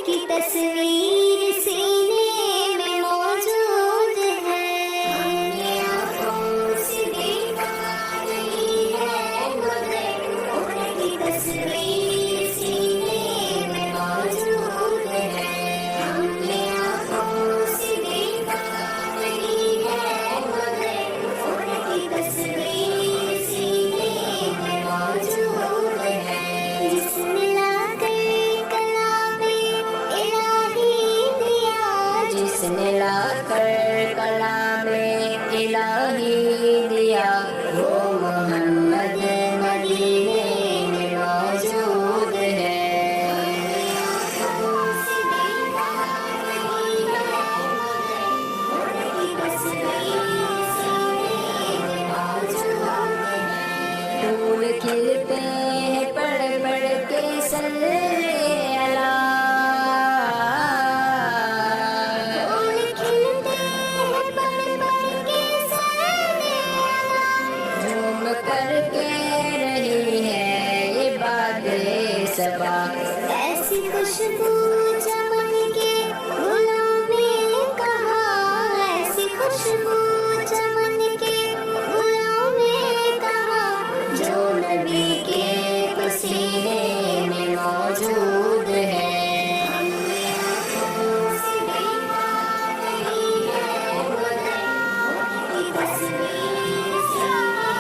की तस्वीर सीने में मौजूद है। हमने आँखों से देखा नहीं है मगर उनकी तस्वीर सीने में मौजूद है। हमने आँखों से देखा नहीं है मगर उनकी तस्वीर सीने में मौजूद है। जिसने लाकर कलामे इलाही दिया, जिसने लाकर कलामे इलाही दिया, वो मोहम्मद मदीने में मौजूद है। फूल खिलते हैं पढ़ पढ़ के सल्ले अला, फूल खिलते हैं पढ़ पढ़ के सल्ले अला, झूम करके रही है ये बातें सबा। ऐसी खुशबू चमन के गुलों में कहा, ऐसी खुशबू चमन के गुलों में कहा, जो नबी के पसीने में मौजूद है। हमने आँखों से देखा नहीं है मगर उनकी तस्वीर सीने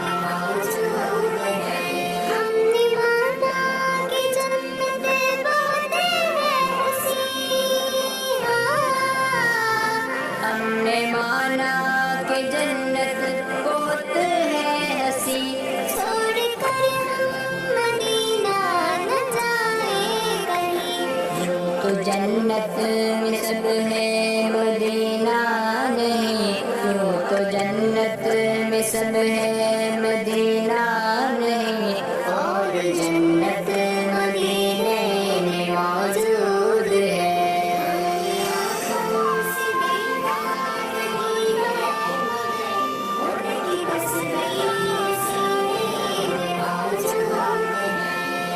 में मौजूद है। हमने माना कि जन्नत बहुत है हसीन, हमने माना कि जन्नत बहुत है हसी, छोड़ कर हम मदीना न जाए कहीं। यूं तो जन्नत में सब है मदीना नहीं, यूं तो जन्नत में सब है मदीना नहीं, और जन्नत मदीने में मौजूद है।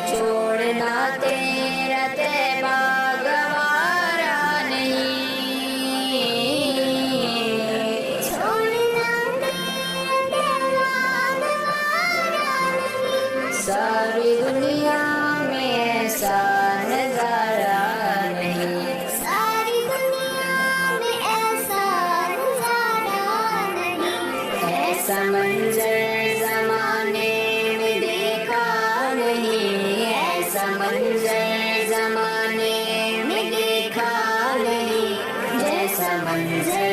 छोड़ना तेरा तैबा गवारा नहीं, छोड़ना तेरा तैबा गवारा नहीं, सारी दुनिया में ऐसा नजारा नहीं, सारी दुनिया में ऐसा नजारा नहीं, ऐसा मंजर जमाने में देखा नहीं, ऐसा मंजर जमाने में देखा नहीं, जैसा मंजर